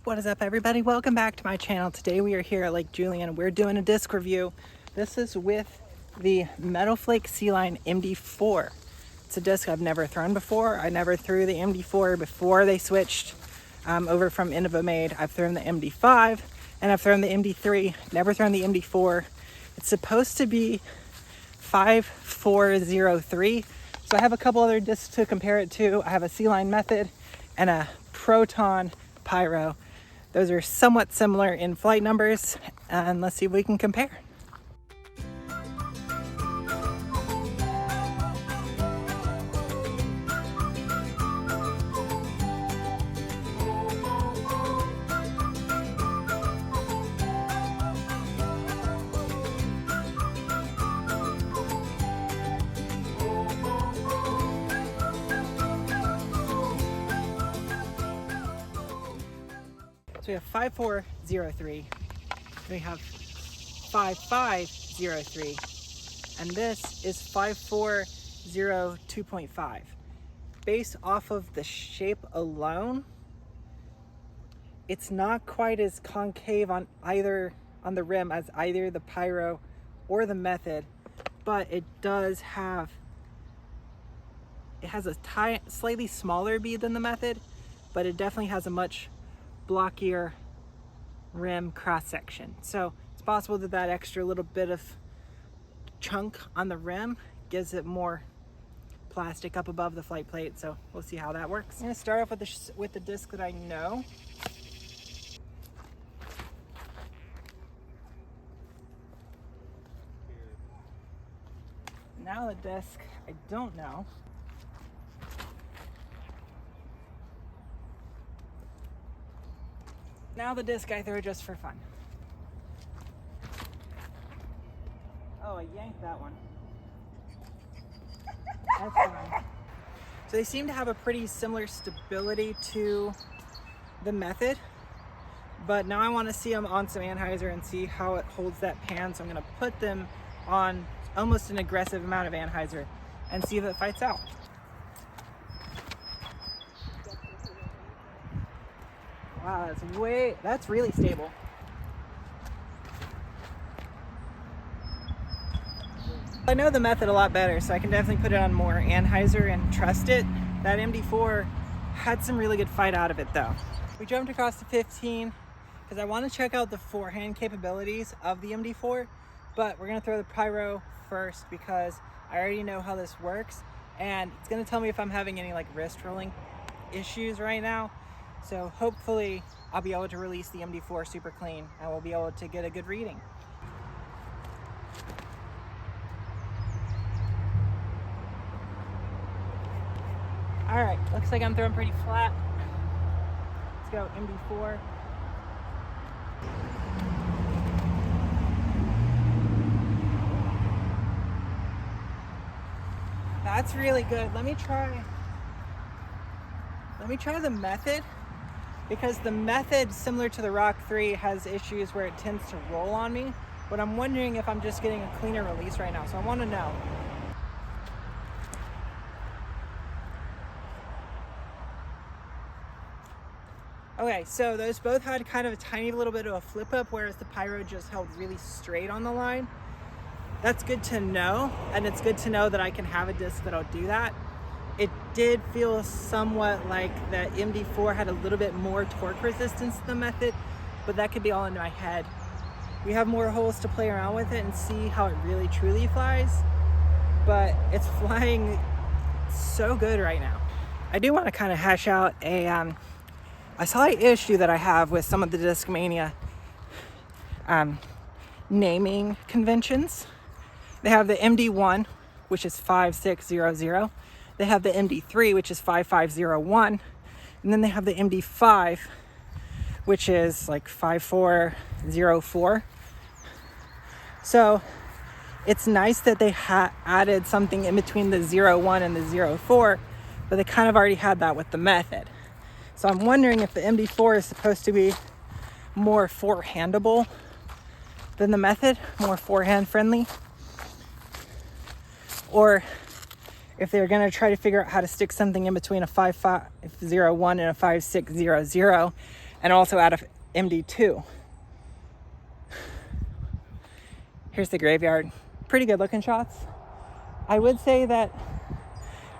What is up, everybody? Welcome back to my channel. Today we are here at Lake Julian. We're doing a disc review. This is with the Metal Flake C-Line MD4. It's a disc I've never thrown before. I never threw the MD4 before they switched over from Made. I've thrown the MD5 and I've thrown the MD3, never thrown the MD4. It's supposed to be 5403. So I have a couple other discs to compare it to. I have a C-Line Method and a Proton Pyro. Those are somewhat similar in flight numbers, and let's see if we can compare. So we have 5403, we have 5503, and this is 5402.5. Based off of the shape alone, it's not quite as concave on the rim as either the Pyro or the Method, but it has a slightly smaller bead than the Method, but it definitely has a much blockier rim cross section. So it's possible that that extra little bit of chunk on the rim gives it more plastic up above the flight plate. So we'll see how that works. I'm going to start off with the disc that I know. Now the disc I don't know. Now the disc I throw just for fun. Oh, I yanked that one. That's fine. So they seem to have a pretty similar stability to the Method, but now I want to see them on some Anheiser and see how it holds that pan. So I'm going to put them on almost an aggressive amount of Anheiser and see if it fights out. Wow, that's really stable. I know the Method a lot better, so I can definitely put it on more Anheiser and trust it. That MD4 had some really good fight out of it though. We jumped across to 15 because I want to check out the forehand capabilities of the MD4, but we're gonna throw the Pyro first because I already know how this works, and it's gonna tell me if I'm having any like wrist rolling issues right now. So hopefully I'll be able to release the MD4 super clean and we'll be able to get a good reading. All right, looks like I'm throwing pretty flat. Let's go MD4. That's really good. Let me try the Method, because the Method, similar to the Rock 3, has issues where it tends to roll on me, but I'm wondering if I'm just getting a cleaner release right now, so I want to know. Okay, so those both had kind of a tiny little bit of a flip up, whereas the Pyro just held really straight on the line. That's good to know, and it's good to know that I can have a disc that'll do that. It did feel somewhat like the MD4 had a little bit more torque resistance to the Method, but that could be all in my head. We have more holes to play around with it and see how it really truly flies, but it's flying so good right now. I do want to kind of hash out a slight issue that I have with some of the Discmania naming conventions. They have the MD1, which is 5600. They have the MD3, which is 5501, and then they have the MD5, which is like 5404. So it's nice that they added something in between the 01 and the 04, but they kind of already had that with the Method. So I'm wondering if the MD4 is supposed to be more forehandable than the Method, more forehand friendly, or if they're going to try to figure out how to stick something in between a 5501 and a 5600 and also out of MD2. Here's the graveyard. Pretty good looking shots. I would say that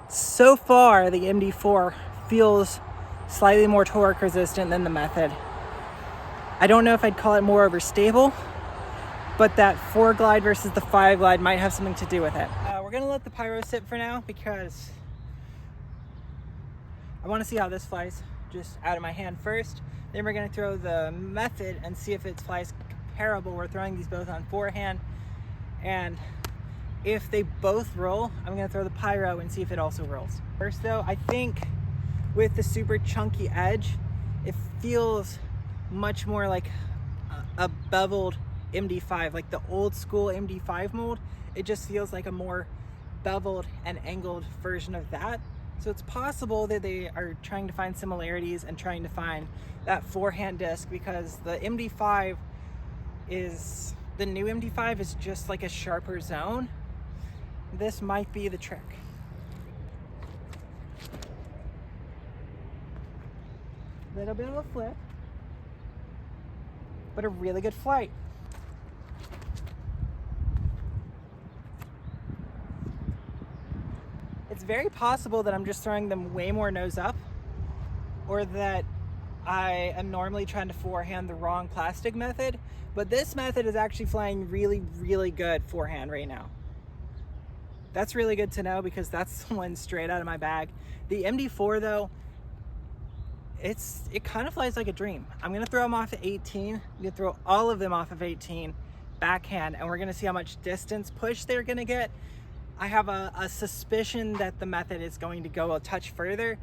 so far the MD4 feels slightly more torque resistant than the Method. I don't know if I'd call it more overstable, but that 4 glide versus the 5 glide might have something to do with it. We're gonna let the pyro sit for now because I wanna see how this flies just out of my hand first. Then we're gonna throw the Method and see if it flies comparable. We're throwing these both on forehand, and if they both roll, I'm gonna throw the pyro and see if it also rolls. First though, I think with the super chunky edge, it feels much more like a beveled MD5, like the old school MD5 mold. It just feels like a more beveled and angled version of that. So it's possible that they are trying to find similarities and trying to find that forehand disc, because the MD5 is, the new MD5 is just like a sharper zone. This might be the trick. Little bit of a flip, but a really good flight. It's very possible that I'm just throwing them way more nose up, or that I am normally trying to forehand the wrong plastic method, but this method is actually flying really, really good forehand right now. That's really good to know because that's the one straight out of my bag. The MD4 though, it kind of flies like a dream. I'm gonna throw them off at 18. I'm gonna throw all of them off of 18 backhand, and we're gonna see how much distance push they're gonna get. I have a suspicion that the Method is going to go a touch further,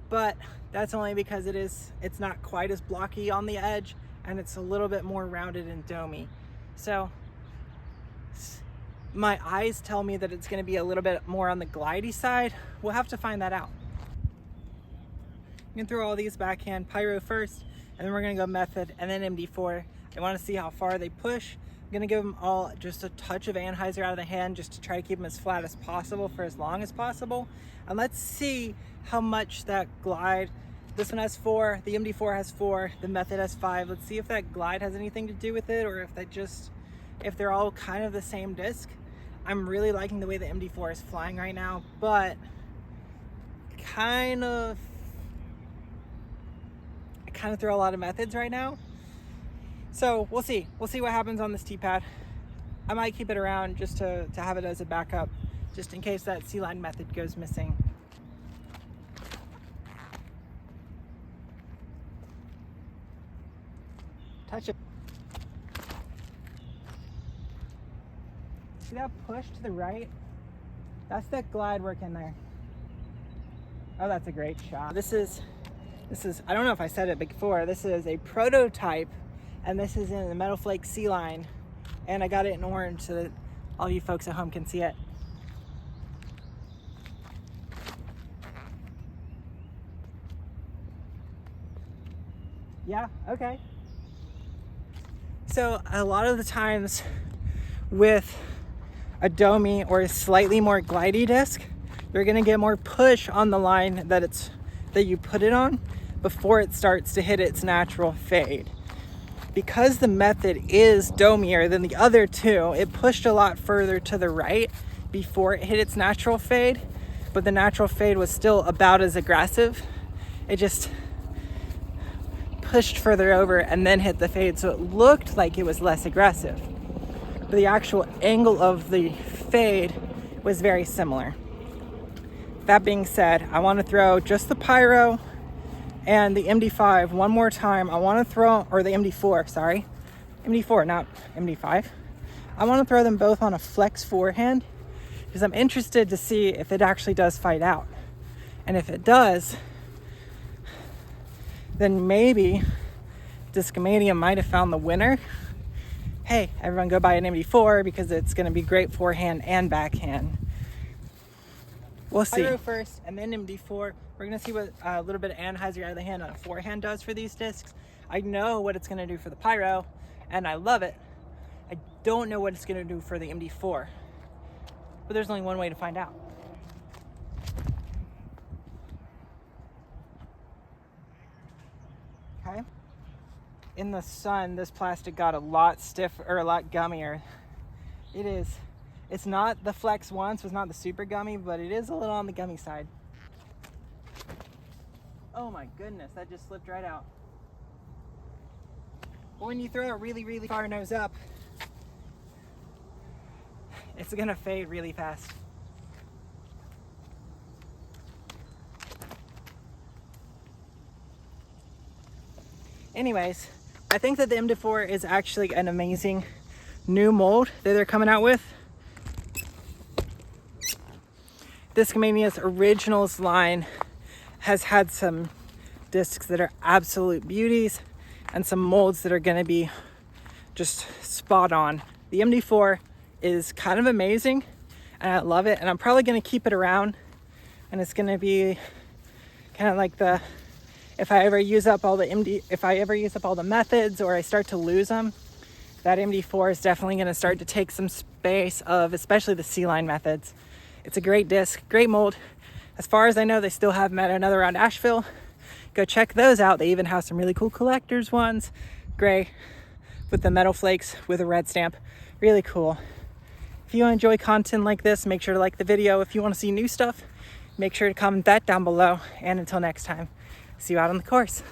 but that's only because it's not quite as blocky on the edge, and it's a little bit more rounded and domey. So my eyes tell me that it's gonna be a little bit more on the glidey side. We'll have to find that out. I'm gonna throw all these backhand, pyro first, and then we're gonna go Method and then MD4. I wanna see how far they push. I'm gonna give them all just a touch of Anheiser out of the hand just to try to keep them as flat as possible for as long as possible. And let's see how much that glide, this one has 4, the MD4 has 4, the Method has 5. Let's see if that glide has anything to do with it, or if they're all kind of the same disc. I'm really liking the way the MD4 is flying right now, but I kind of throw a lot of Methods right now. So we'll see what happens on this T-pad. I might keep it around just to have it as a backup, just in case that C-line Method goes missing. Touch it. See that push to the right? That's that glide work in there. Oh, that's a great shot. This is, I don't know if I said it before, this is a prototype, and this is in the Metal Flake C-line, and I got it in orange so that all you folks at home can see it. Yeah, okay. So a lot of the times with a domey or a slightly more glidey disc, you're gonna get more push on the line that you put it on before it starts to hit its natural fade. Because the Method is domier than the other two, it pushed a lot further to the right before it hit its natural fade, but the natural fade was still about as aggressive. It just pushed further over and then hit the fade, so it looked like it was less aggressive. But the actual angle of the fade was very similar. That being said, I want to throw just the pyro and the MD5 one more time. I want to throw, or the MD4, sorry. MD4, not MD5. I want to throw them both on a flex forehand because I'm interested to see if it actually does fight out. And if it does, then maybe Discmania might have found the winner. Hey, everyone go buy an MD4 because it's going to be great forehand and backhand. We'll see. Pyro first and then MD4. We're going to see what a little bit of Anheiser out of the hand on a forehand does for these discs. I know what it's going to do for the pyro, and I love it. I don't know what it's going to do for the MD4, but there's only one way to find out. Okay. in the sun, this plastic got a lot stiffer, or a lot gummier. It is. It's not the Flex Once, was not the super gummy, but it is a little on the gummy side. Oh my goodness, that just slipped right out. But when you throw it really, really far nose up, it's gonna fade really fast. Anyways, I think that the MD4 is actually an amazing new mold that they're coming out with. Discmania's Originals line has had some discs that are absolute beauties and some molds that are going to be just spot on. The MD4 is kind of amazing and I love it, and I'm probably going to keep it around, and it's going to be kind of like the, if I ever use up all the methods or I start to lose them, that MD4 is definitely going to start to take some space of, especially the C-line methods. It's a great disc, great mold. As far as I know, they still have them at another around Asheville. Go check those out. They even have some really cool collector's ones. Gray with the metal flakes with a red stamp. Really cool. If you enjoy content like this, make sure to like the video. If you want to see new stuff, make sure to comment that down below. And until next time, see you out on the course.